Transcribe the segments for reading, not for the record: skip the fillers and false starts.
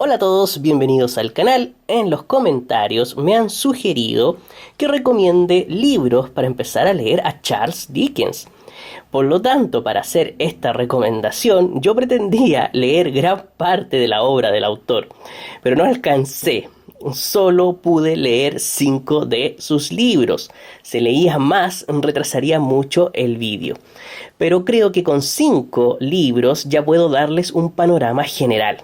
Hola a todos, bienvenidos al canal. En los comentarios me han sugerido que recomiende libros para empezar a leer a Charles Dickens. Por lo tanto, para hacer esta recomendación, yo pretendía leer gran parte de la obra del autor, pero no alcancé. Solo pude leer 5 de sus libros. Si leía más, retrasaría mucho el vídeo. Pero creo que con 5 libros ya puedo darles un panorama general.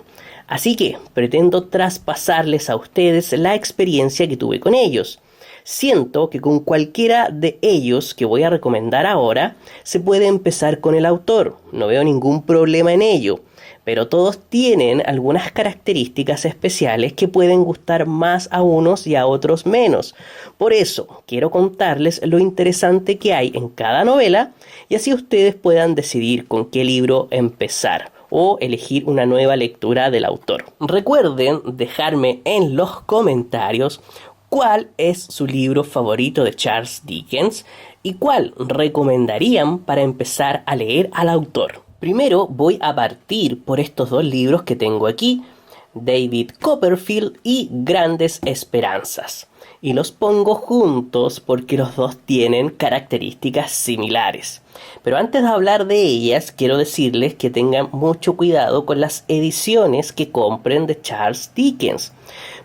Así que pretendo traspasarles a ustedes la experiencia que tuve con ellos. Siento que con cualquiera de ellos que voy a recomendar ahora se puede empezar con el autor. No veo ningún problema en ello. Pero todos tienen algunas características especiales que pueden gustar más a unos y a otros menos. Por eso quiero contarles lo interesante que hay en cada novela y así ustedes puedan decidir con qué libro empezar o elegir una nueva lectura del autor. Recuerden dejarme en los comentarios cuál es su libro favorito de Charles Dickens y cuál recomendarían para empezar a leer al autor. Primero voy a partir por estos dos libros que tengo aquí, David Copperfield y Grandes Esperanzas. Y los pongo juntos porque los dos tienen características similares. Pero antes de hablar de ellas, quiero decirles que tengan mucho cuidado con las ediciones que compren de Charles Dickens,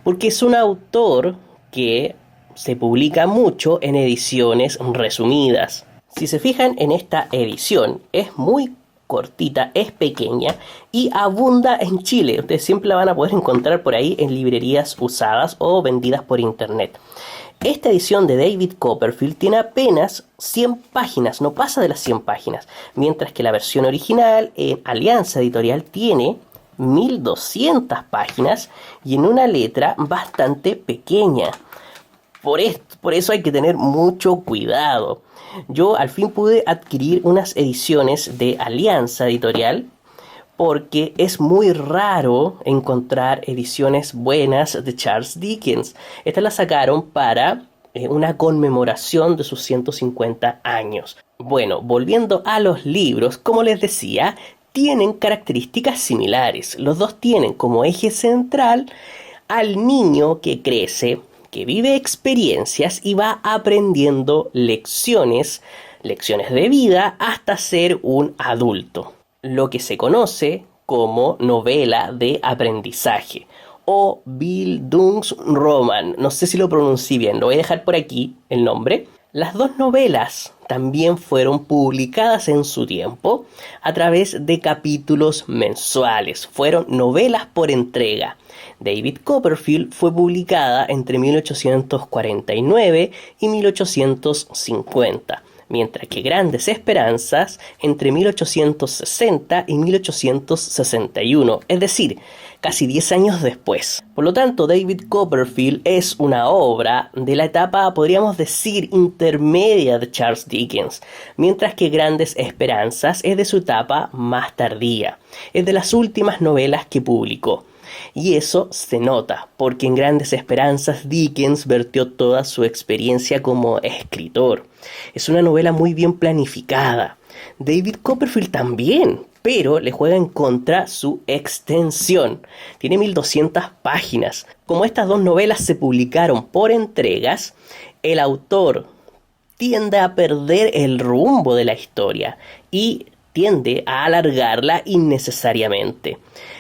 porque es un autor que se publica mucho en ediciones resumidas. Si se fijan en esta edición, es muy cortita, es pequeña y abunda en Chile. Ustedes siempre la van a poder encontrar por ahí en librerías usadas o vendidas por internet. Esta edición de David Copperfield tiene apenas 100 páginas, no pasa de las 100 páginas, mientras que la versión original en Alianza Editorial tiene 1200 páginas y en una letra bastante pequeña. Por eso hay que tener mucho cuidado. Yo al fin pude adquirir unas ediciones de Alianza Editorial porque es muy raro encontrar ediciones buenas de Charles Dickens. Estas las sacaron para una conmemoración de sus 150 años. Bueno, volviendo a los libros, como les decía, tienen características similares. Los dos tienen como eje central al niño que crece, que vive experiencias y va aprendiendo lecciones de vida hasta ser un adulto. Lo que se conoce como novela de aprendizaje o Bildungsroman. No sé si lo pronuncié bien, lo voy a dejar por aquí el nombre. Las dos novelas también fueron publicadas en su tiempo a través de capítulos mensuales. Fueron novelas por entrega. David Copperfield fue publicada entre 1849 y 1850, mientras que Grandes Esperanzas entre 1860 y 1861, es decir, casi 10 años después. Por lo tanto, David Copperfield es una obra de la etapa, podríamos decir, intermedia de Charles Dickens, mientras que Grandes Esperanzas es de su etapa más tardía, es de las últimas novelas que publicó. Y eso se nota, porque en Grandes Esperanzas Dickens vertió toda su experiencia como escritor. Es una novela muy bien planificada. David Copperfield también, pero le juega en contra su extensión. Tiene 1200 páginas. Como estas dos novelas se publicaron por entregas, el autor tiende a perder el rumbo de la historia y tiende a alargarla innecesariamente.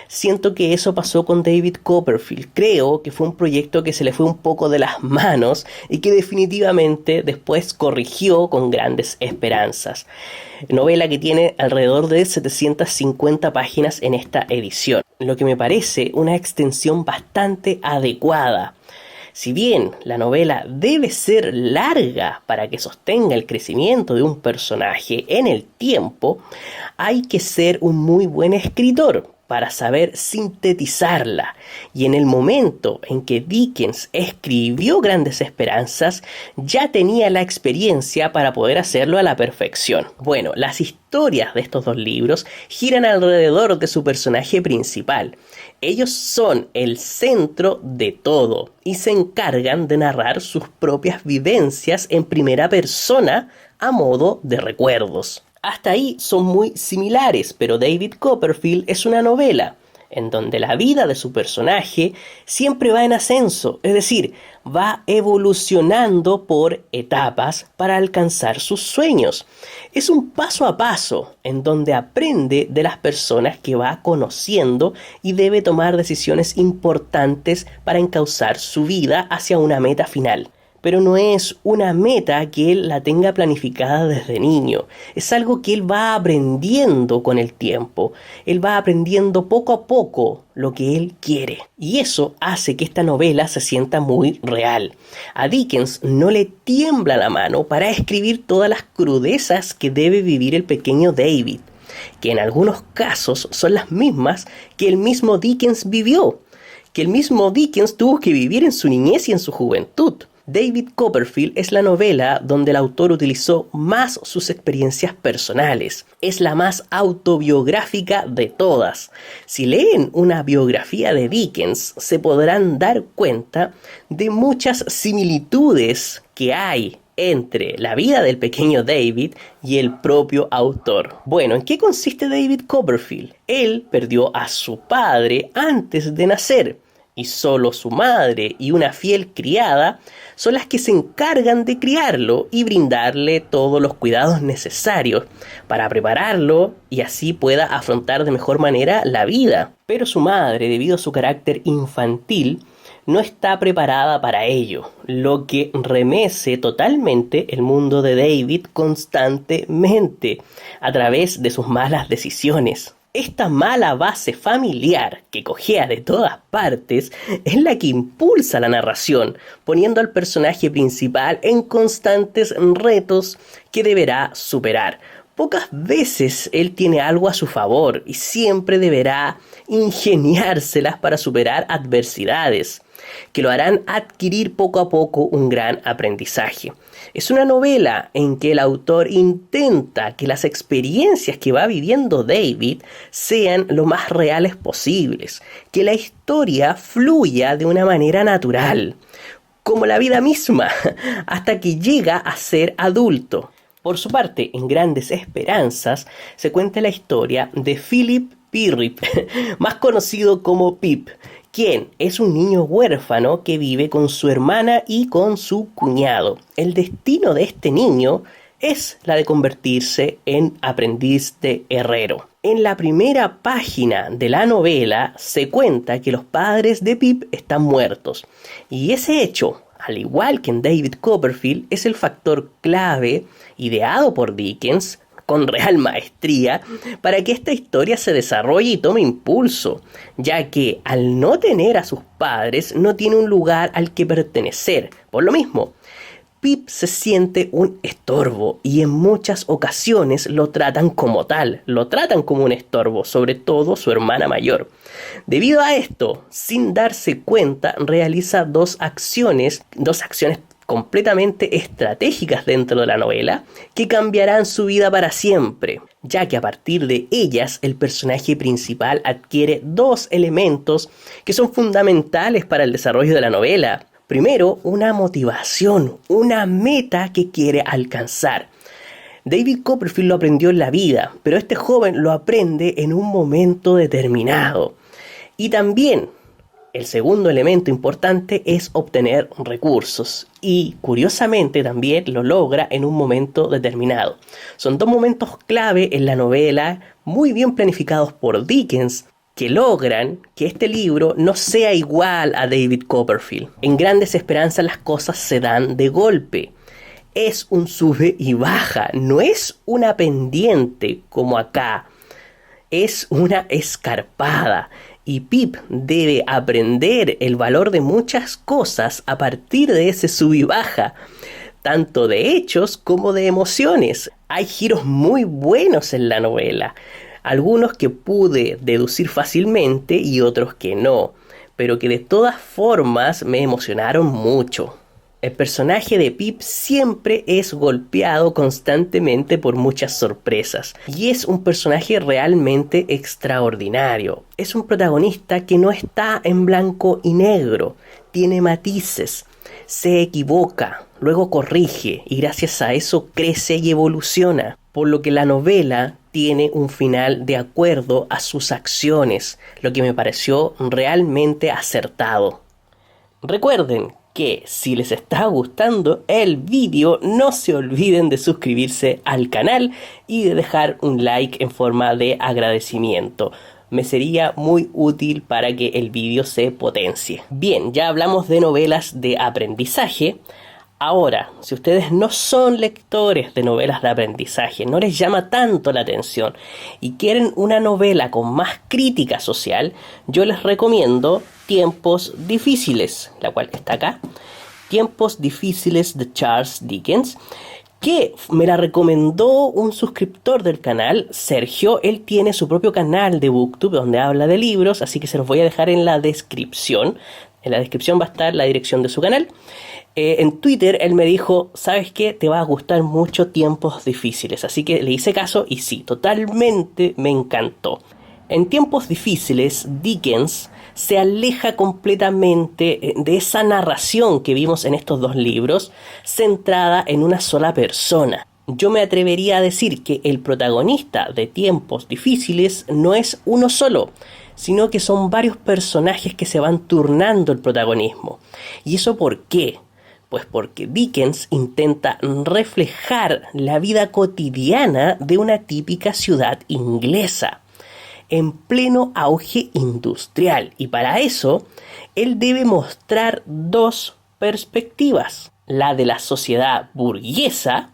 Siento que eso pasó con David Copperfield. Creo que fue un proyecto que se le fue un poco de las manos y que definitivamente después corrigió con Grandes Esperanzas. Novela que tiene alrededor de 750 páginas en esta edición, lo que me parece una extensión bastante adecuada. Si bien la novela debe ser larga para que sostenga el crecimiento de un personaje en el tiempo, hay que ser un muy buen escritor para saber sintetizarla. Y en el momento en que Dickens escribió Grandes Esperanzas, ya tenía la experiencia para poder hacerlo a la perfección. Bueno, las historias de estos dos libros giran alrededor de su personaje principal. Ellos son el centro de todo y se encargan de narrar sus propias vivencias en primera persona a modo de recuerdos. Hasta ahí son muy similares, pero David Copperfield es una novela. en donde la vida de su personaje siempre va en ascenso, es decir, va evolucionando por etapas para alcanzar sus sueños. Es un paso a paso en donde aprende de las personas que va conociendo y debe tomar decisiones importantes para encauzar su vida hacia una meta final. Pero no es una meta que él la tenga planificada desde niño. Es algo que él va aprendiendo con el tiempo. Él va aprendiendo poco a poco lo que él quiere. Y eso hace que esta novela se sienta muy real. A Dickens no le tiembla la mano para escribir todas las crudezas que debe vivir el pequeño David, que en algunos casos son las mismas que el mismo Dickens vivió, que el mismo Dickens tuvo que vivir en su niñez y en su juventud. David Copperfield es la novela donde el autor utilizó más sus experiencias personales. Es la más autobiográfica de todas. Si leen una biografía de Dickens, se podrán dar cuenta de muchas similitudes que hay entre la vida del pequeño David y el propio autor. Bueno, ¿en qué consiste David Copperfield? Él perdió a su padre antes de nacer, y solo su madre y una fiel criada son las que se encargan de criarlo y brindarle todos los cuidados necesarios para prepararlo y así pueda afrontar de mejor manera la vida. Pero su madre, debido a su carácter infantil, no está preparada para ello, lo que remece totalmente el mundo de David constantemente a través de sus malas decisiones. Esta mala base familiar que cojea de todas partes es la que impulsa la narración, poniendo al personaje principal en constantes retos que deberá superar. Pocas veces él tiene algo a su favor y siempre deberá ingeniárselas para superar adversidades, que lo harán adquirir poco a poco un gran aprendizaje. Es una novela en que el autor intenta que las experiencias que va viviendo David sean lo más reales posibles, que la historia fluya de una manera natural, como la vida misma, hasta que llega a ser adulto. Por su parte, en Grandes Esperanzas, se cuenta la historia de Philip Pirrip, más conocido como Pip, quien es un niño huérfano que vive con su hermana y con su cuñado. El destino de este niño es la de convertirse en aprendiz de herrero. En la primera página de la novela se cuenta que los padres de Pip están muertos, y ese hecho, al igual que en David Copperfield, es el factor clave ideado por Dickens con real maestría para que esta historia se desarrolle y tome impulso, ya que al no tener a sus padres no tiene un lugar al que pertenecer. Por lo mismo, Pip se siente un estorbo y en muchas ocasiones lo tratan como tal, lo tratan como un estorbo, sobre todo su hermana mayor. Debido a esto, sin darse cuenta, realiza dos acciones completamente estratégicas dentro de la novela que cambiarán su vida para siempre, ya que a partir de ellas el personaje principal adquiere dos elementos que son fundamentales para el desarrollo de la novela. Primero, una motivación, una meta que quiere alcanzar. David Copperfield lo aprendió en la vida, pero este joven lo aprende en un momento determinado. Y también el segundo elemento importante es obtener recursos y curiosamente también lo logra en un momento determinado. Son dos momentos clave en la novela, muy bien planificados por Dickens, que logran que este libro no sea igual a David Copperfield. En Grandes Esperanzas las cosas se dan de golpe. Es un sube y baja, no es una pendiente como acá, es una escarpada. Y Pip debe aprender el valor de muchas cosas a partir de ese sub y baja, tanto de hechos como de emociones. Hay giros muy buenos en la novela, algunos que pude deducir fácilmente y otros que no, pero que de todas formas me emocionaron mucho. El personaje de Pip siempre es golpeado constantemente por muchas sorpresas y es un personaje realmente extraordinario. Es un protagonista que no está en blanco y negro, tiene matices, se equivoca, luego corrige y gracias a eso crece y evoluciona. Por lo que la novela tiene un final de acuerdo a sus acciones, lo que me pareció realmente acertado. Recuerden que si les está gustando el vídeo, no se olviden de suscribirse al canal y de dejar un like en forma de agradecimiento. Me sería muy útil para que el vídeo se potencie. Bien, ya hablamos de novelas de aprendizaje. Ahora, si ustedes no son lectores de novelas de aprendizaje, no les llama tanto la atención y quieren una novela con más crítica social, yo les recomiendo Tiempos Difíciles, la cual está acá. Tiempos Difíciles de Charles Dickens, que me la recomendó un suscriptor del canal, Sergio. Él tiene su propio canal de BookTube donde habla de libros, así que se los voy a dejar en la descripción. En la descripción va a estar la dirección de su canal. En Twitter él me dijo, ¿sabes qué? Te va a gustar mucho Tiempos Difíciles. Así que le hice caso y sí, totalmente me encantó. En Tiempos Difíciles, Dickens se aleja completamente de esa narración que vimos en estos dos libros, centrada en una sola persona. Yo me atrevería a decir que el protagonista de Tiempos Difíciles no es uno solo, sino que son varios personajes que se van turnando el protagonismo. ¿Y eso por qué? Pues porque Dickens intenta reflejar la vida cotidiana de una típica ciudad inglesa, en pleno auge industrial. Y para eso, él debe mostrar dos perspectivas: la de la sociedad burguesa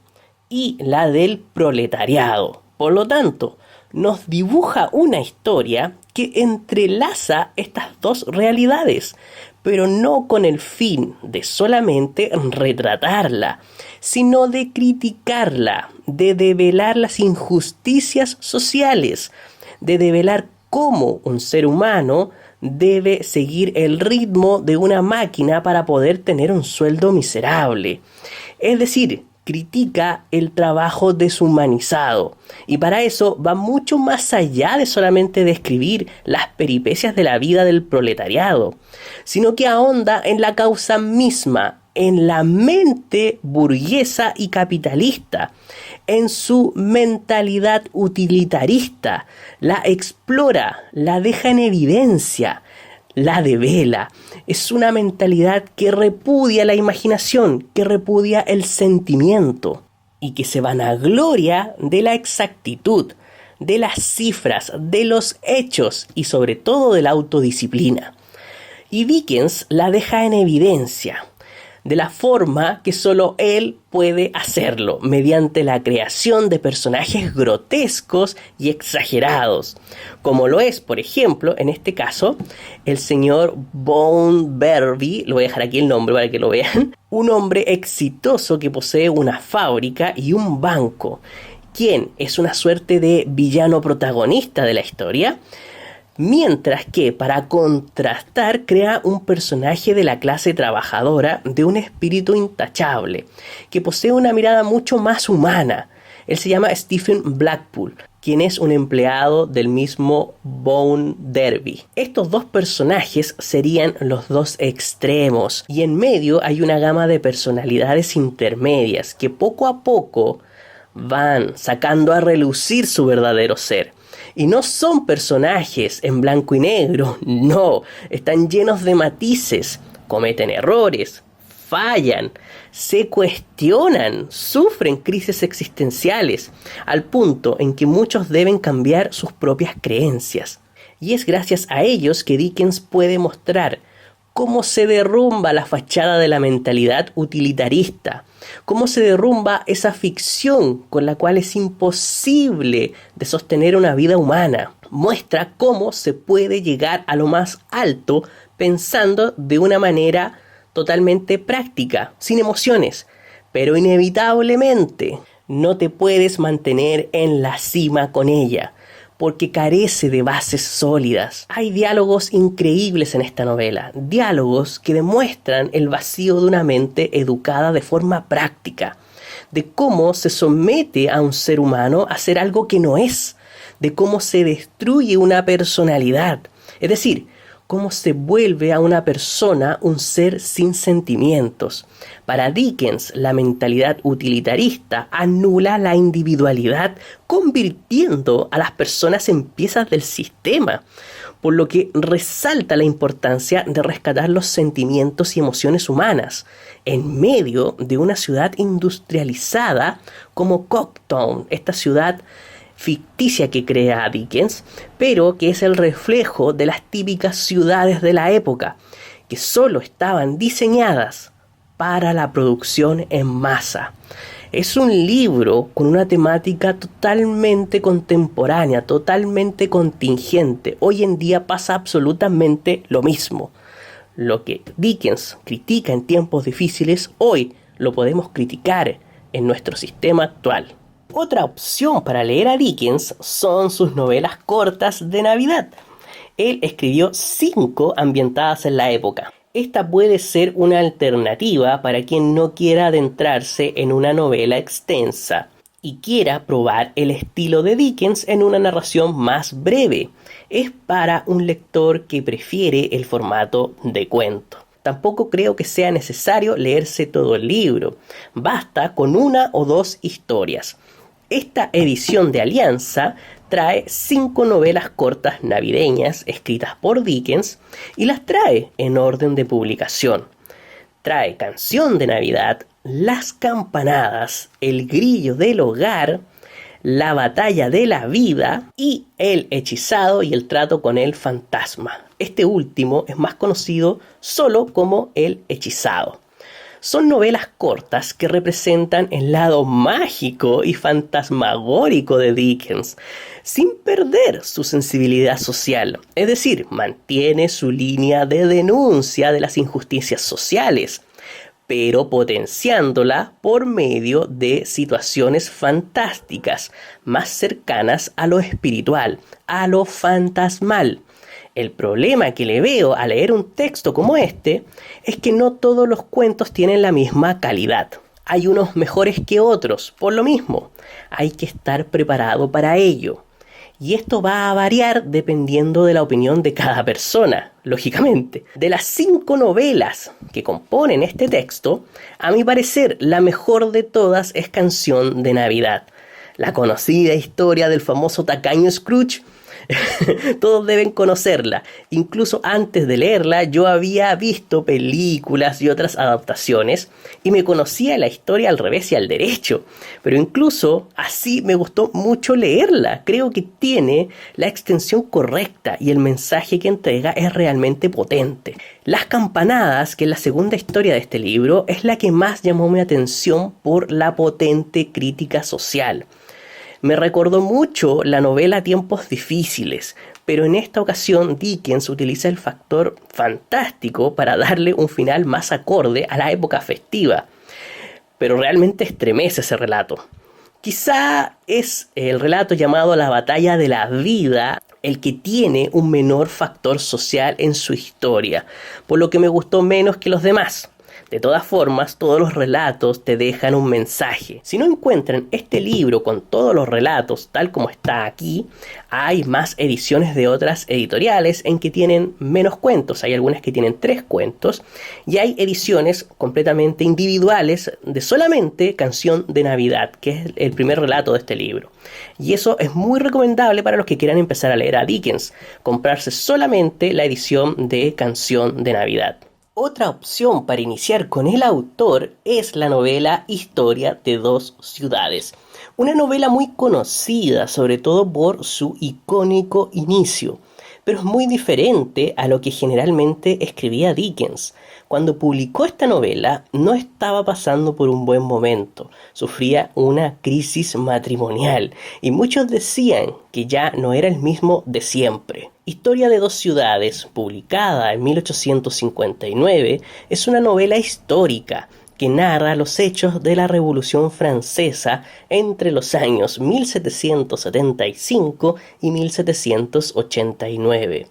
y la del proletariado. Por lo tanto, nos dibuja una historia que entrelaza estas dos realidades, pero no con el fin de solamente retratarla, sino de criticarla, de develar las injusticias sociales, de develar cómo un ser humano debe seguir el ritmo de una máquina para poder tener un sueldo miserable. Es decir, critica el trabajo deshumanizado, y para eso va mucho más allá de solamente describir las peripecias de la vida del proletariado, sino que ahonda en la causa misma, en la mente burguesa y capitalista, en su mentalidad utilitarista, la explora, la deja en evidencia, la devela. Es una mentalidad que repudia la imaginación, que repudia el sentimiento y que se vanagloria de la exactitud, de las cifras, de los hechos y sobre todo de la autodisciplina. Y Dickens la deja en evidencia de la forma que solo él puede hacerlo, mediante la creación de personajes grotescos y exagerados, como lo es, por ejemplo, en este caso, el señor Bounderby. Lo voy a dejar aquí el nombre para que lo vean, un hombre exitoso que posee una fábrica y un banco, quien es una suerte de villano protagonista de la historia, mientras que para contrastar crea un personaje de la clase trabajadora de un espíritu intachable, que posee una mirada mucho más humana. Él se llama Stephen Blackpool, quien es un empleado del mismo Bounderby. Estos dos personajes serían los dos extremos, y en medio hay una gama de personalidades intermedias que poco a poco van sacando a relucir su verdadero ser. Y no son personajes en blanco y negro, no, están llenos de matices, cometen errores, fallan, se cuestionan, sufren crisis existenciales, al punto en que muchos deben cambiar sus propias creencias. Y es gracias a ellos que Dickens puede mostrar cómo se derrumba la fachada de la mentalidad utilitarista, cómo se derrumba esa ficción con la cual es imposible de sostener una vida humana. Muestra cómo se puede llegar a lo más alto pensando de una manera totalmente práctica, sin emociones, pero inevitablemente no te puedes mantener en la cima con ella, porque carece de bases sólidas. Hay diálogos increíbles en esta novela, diálogos que demuestran el vacío de una mente educada de forma práctica, de cómo se somete a un ser humano a hacer algo que no es, de cómo se destruye una personalidad, es decir, cómo se vuelve a una persona un ser sin sentimientos. Para Dickens, la mentalidad utilitarista anula la individualidad, convirtiendo a las personas en piezas del sistema, por lo que resalta la importancia de rescatar los sentimientos y emociones humanas en medio de una ciudad industrializada como Coketown, esta ciudad ficticia que crea Dickens, pero que es el reflejo de las típicas ciudades de la época, que solo estaban diseñadas para la producción en masa. Es un libro con una temática totalmente contemporánea, totalmente contingente. Hoy en día pasa absolutamente lo mismo. Lo que Dickens critica en tiempos difíciles, hoy lo podemos criticar en nuestro sistema actual. Otra opción para leer a Dickens son sus novelas cortas de Navidad. Él escribió 5 ambientadas en la época. Esta puede ser una alternativa para quien no quiera adentrarse en una novela extensa y quiera probar el estilo de Dickens en una narración más breve. Es para un lector que prefiere el formato de cuento. Tampoco creo que sea necesario leerse todo el libro. Basta con 1 o 2 historias. Esta edición de Alianza trae 5 novelas cortas navideñas escritas por Dickens y las trae en orden de publicación. Trae Canción de Navidad, Las Campanadas, El Grillo del Hogar, La Batalla de la Vida y El Hechizado y el Trato con el Fantasma. Este último es más conocido solo como El Hechizado. Son novelas cortas que representan el lado mágico y fantasmagórico de Dickens, sin perder su sensibilidad social, es decir, mantiene su línea de denuncia de las injusticias sociales, pero potenciándola por medio de situaciones fantásticas, más cercanas a lo espiritual, a lo fantasmal. El problema que le veo a leer un texto como este es que no todos los cuentos tienen la misma calidad. Hay unos mejores que otros, por lo mismo. Hay que estar preparado para ello. Y esto va a variar dependiendo de la opinión de cada persona, lógicamente. De las 5 novelas que componen este texto, a mi parecer la mejor de todas es Canción de Navidad. La conocida historia del famoso tacaño Scrooge. Todos deben conocerla. Incluso antes de leerla yo había visto películas y otras adaptaciones y me conocía la historia al revés y al derecho. Pero incluso así me gustó mucho leerla. Creo que tiene la extensión correcta y el mensaje que entrega es realmente potente. Las Campanadas, que es la segunda historia de este libro, es la que más llamó mi atención por la potente crítica social. Me recordó mucho la novela Tiempos Difíciles, pero en esta ocasión Dickens utiliza el factor fantástico para darle un final más acorde a la época festiva. Pero realmente estremece ese relato. Quizá es el relato llamado La Batalla de la Vida el que tiene un menor factor social en su historia, por lo que me gustó menos que los demás. De todas formas, todos los relatos te dejan un mensaje. Si no encuentran este libro con todos los relatos tal como está aquí, hay más ediciones de otras editoriales en que tienen menos cuentos. Hay algunas que tienen 3 cuentos y hay ediciones completamente individuales de solamente Canción de Navidad, que es el primer relato de este libro. Y eso es muy recomendable para los que quieran empezar a leer a Dickens, comprarse solamente la edición de Canción de Navidad. Otra opción para iniciar con el autor es la novela Historia de dos ciudades. Una novela muy conocida, sobre todo por su icónico inicio, pero es muy diferente a lo que generalmente escribía Dickens. Cuando publicó esta novela, no estaba pasando por un buen momento, sufría una crisis matrimonial y muchos decían que ya no era el mismo de siempre. Historia de dos ciudades, publicada en 1859, es una novela histórica que narra los hechos de la Revolución Francesa entre los años 1775 y 1789.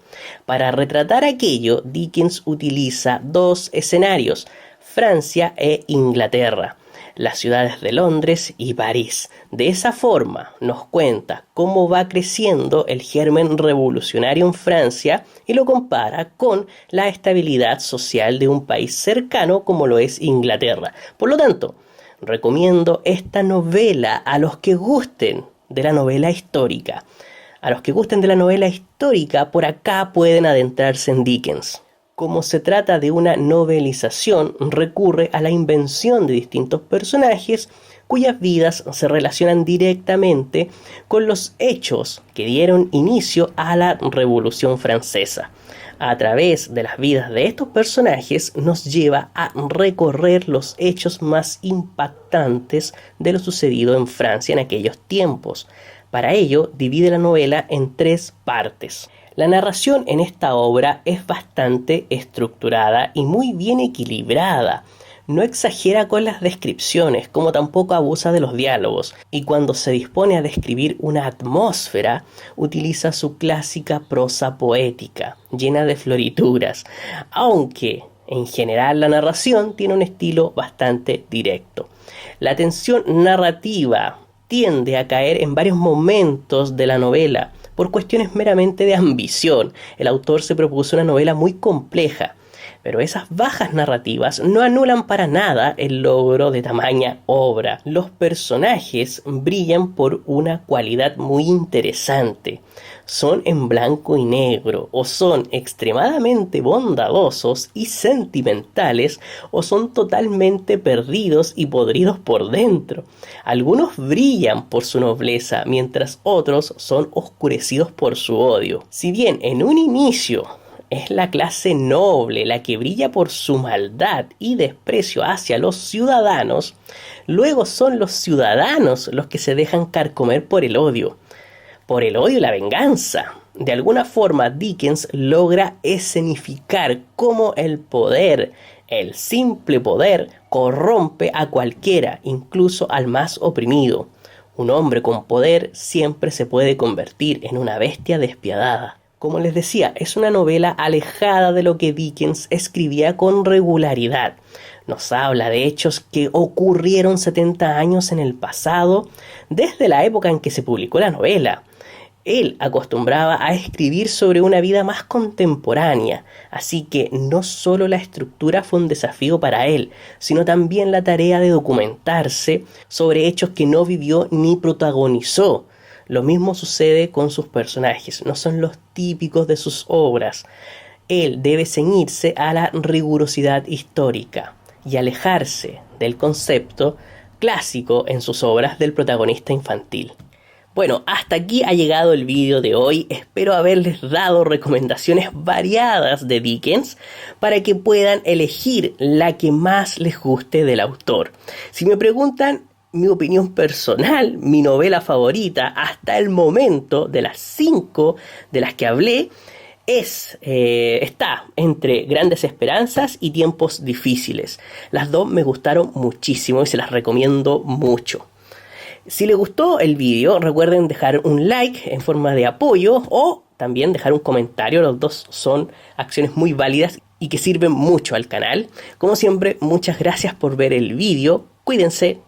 Para retratar aquello, Dickens utiliza 2 escenarios, Francia e Inglaterra. las ciudades de Londres y París. De esa forma nos cuenta cómo va creciendo el germen revolucionario en Francia y lo compara con la estabilidad social de un país cercano como lo es Inglaterra. Por lo tanto, recomiendo esta novela a los que gusten de la novela histórica. A los que gusten de la novela histórica, por acá pueden adentrarse en Dickens. Como se trata de una novelización, recurre a la invención de distintos personajes cuyas vidas se relacionan directamente con los hechos que dieron inicio a la Revolución Francesa. A través de las vidas de estos personajes nos lleva a recorrer los hechos más impactantes de lo sucedido en Francia en aquellos tiempos. Para ello, divide la novela en 3 partes. La narración en esta obra es bastante estructurada y muy bien equilibrada. No exagera con las descripciones, como tampoco abusa de los diálogos, y cuando se dispone a describir una atmósfera, utiliza su clásica prosa poética, llena de florituras, aunque en general la narración tiene un estilo bastante directo. La tensión narrativa tiende a caer en varios momentos de la novela, por cuestiones meramente de ambición. El autor se propuso una novela muy compleja, pero esas bajas narrativas no anulan para nada el logro de tamaña obra. Los personajes brillan por una cualidad muy interesante. Son en blanco y negro, o son extremadamente bondadosos y sentimentales, o son totalmente perdidos y podridos por dentro. Algunos brillan por su nobleza, mientras otros son oscurecidos por su odio. Si bien en un inicio es la clase noble la que brilla por su maldad y desprecio hacia los ciudadanos, luego son los ciudadanos los que se dejan carcomer por el odio y la venganza. De alguna forma, Dickens logra escenificar cómo el poder, el simple poder, corrompe a cualquiera, incluso al más oprimido. Un hombre con poder siempre se puede convertir en una bestia despiadada. Como les decía, es una novela alejada de lo que Dickens escribía con regularidad. Nos habla de hechos que ocurrieron 70 años en el pasado, desde la época en que se publicó la novela. Él acostumbraba a escribir sobre una vida más contemporánea, así que no solo la estructura fue un desafío para él, sino también la tarea de documentarse sobre hechos que no vivió ni protagonizó. Lo mismo sucede con sus personajes, no son los típicos de sus obras. Él debe ceñirse a la rigurosidad histórica y alejarse del concepto clásico en sus obras del protagonista infantil. Bueno, hasta aquí ha llegado el vídeo de hoy. Espero haberles dado recomendaciones variadas de Dickens para que puedan elegir la que más les guste del autor. Si me preguntan mi opinión personal, mi novela favorita hasta el momento de las 5 de las que hablé está entre Grandes Esperanzas y Tiempos Difíciles. Las dos me gustaron muchísimo y se las recomiendo mucho. Si les gustó el vídeo, recuerden dejar un like en forma de apoyo o también dejar un comentario. Los dos son acciones muy válidas y que sirven mucho al canal. Como siempre, muchas gracias por ver el vídeo. Cuídense.